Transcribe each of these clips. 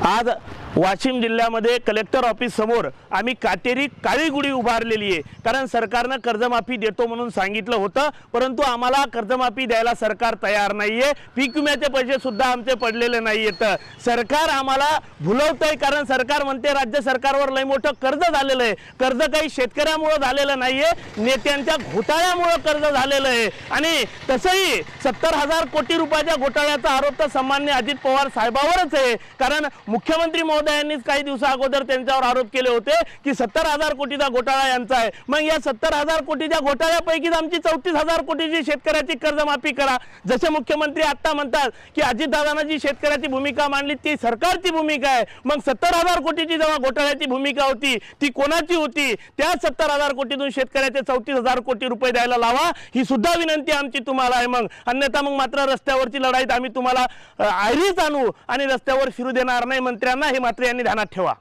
आज वाशिम जिल्ह्यामध्ये collector office समोर आम्ही काटेरी काळी गुढी उभारलेली आहे। कारण सरकारने कर्जमाफी देतो म्हणून सांगितलं होतं, परंतु आम्हाला कर्जमाफी द्यायला सरकार तयार नाहीये। पीक विम्याचे पैसे सुद्धा आमचे पडलेले नाहीयेत। सरकार आम्हाला भुलवतंय, कारण सरकार म्हणते राज्य सरकारवर लय मोठं कर्ज झालेलं आहे। कर्ज काही शेतकऱ्यामुळे झालेलं नाहीये, नेत्यांच्या घोटाळ्यामुळे कर्ज झालेलं आहे। आणि तसंही 70,000 कोटी रुपयाच्या घोटाळ्याचा आरोप तर सन्माननीय अजित पवार साहेबांवरच आहे। कारण मुख्यमंत्री महोदयांनीच काही दिवसा अगोदर त्यांच्यावर आरोप केले होते की 70,000 कोटीचा घोटाळा यांचा आहे। मग या 70,000 कोटीच्या घोटाळ्यापैकी आमची 34,000 कोटीची शेतकऱ्याची कर्जमाफी करा। जसे मुख्यमंत्री आता म्हणतात की अजितदादांनी जी शेतकऱ्याची भूमिका मांडली ती सरकारची भूमिका आहे, मग 70,000 कोटीची जेव्हा घोटाळ्याची भूमिका होती ती कोणाची होती? त्या 70,000 कोटीतून शेतकऱ्याचे 34,000 कोटी रुपये द्यायला लावा, ही सुद्धा विनंती आमची तुम्हाला आहे। मग अन्यथा मग मात्र रस्त्यावरची लढाईत आम्ही तुम्हाला आयरीच आणू आणि रस्त्यावर फिरू देणार नाही मंत्र्यांना, हे मात्र यांनी ध्यानात ठेवा।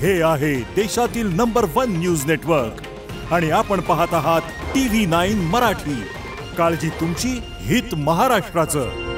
हे आहे देशातील नंबर 1 न्यूज नेटवर्क आणि आपण पाहत आहात TV9 मराठी। काळजी तुमची, हित महाराष्ट्राचं।